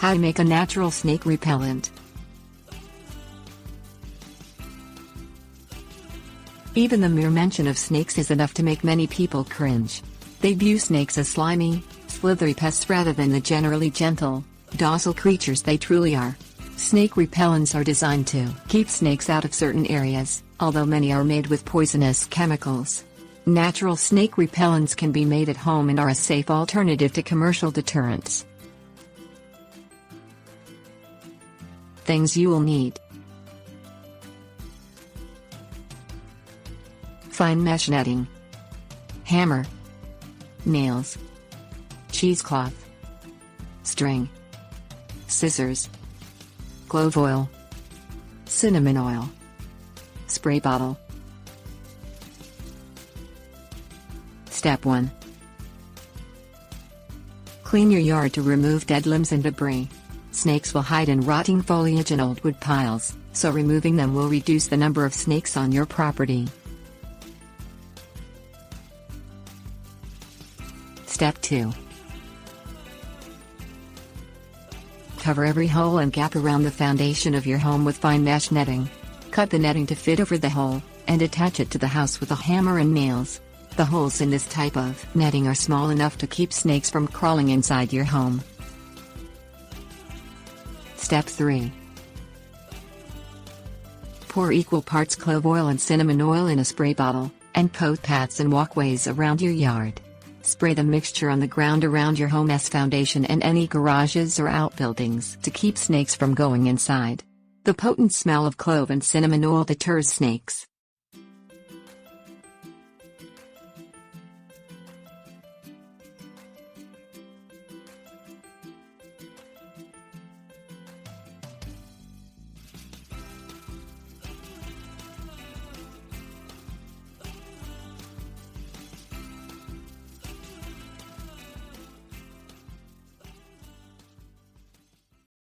How to make a natural snake repellent. Even the mere mention of snakes is enough to make many people cringe. They view snakes as slimy, slithery pests rather than the generally gentle, docile creatures they truly are. Snake repellents are designed to keep snakes out of certain areas, although many are made with poisonous chemicals. Natural snake repellents can be made at home and are a safe alternative to commercial deterrents. Things you will need: fine mesh netting, hammer, nails, cheesecloth, string, scissors, clove oil, cinnamon oil, spray bottle. Step 1. Clean your yard to remove dead limbs and debris. Snakes will hide in rotting foliage and old wood piles, so removing them will reduce the number of snakes on your property. Step 2. Cover every hole and gap around the foundation of your home with fine mesh netting. Cut the netting to fit over the hole, and attach it to the house with a hammer and nails. The holes in this type of netting are small enough to keep snakes from crawling inside your home. Step 3. Pour equal parts clove oil and cinnamon oil in a spray bottle, and coat paths and walkways around your yard. Spray the mixture on the ground around your home's foundation and any garages or outbuildings to keep snakes from going inside. The potent smell of clove and cinnamon oil deters snakes.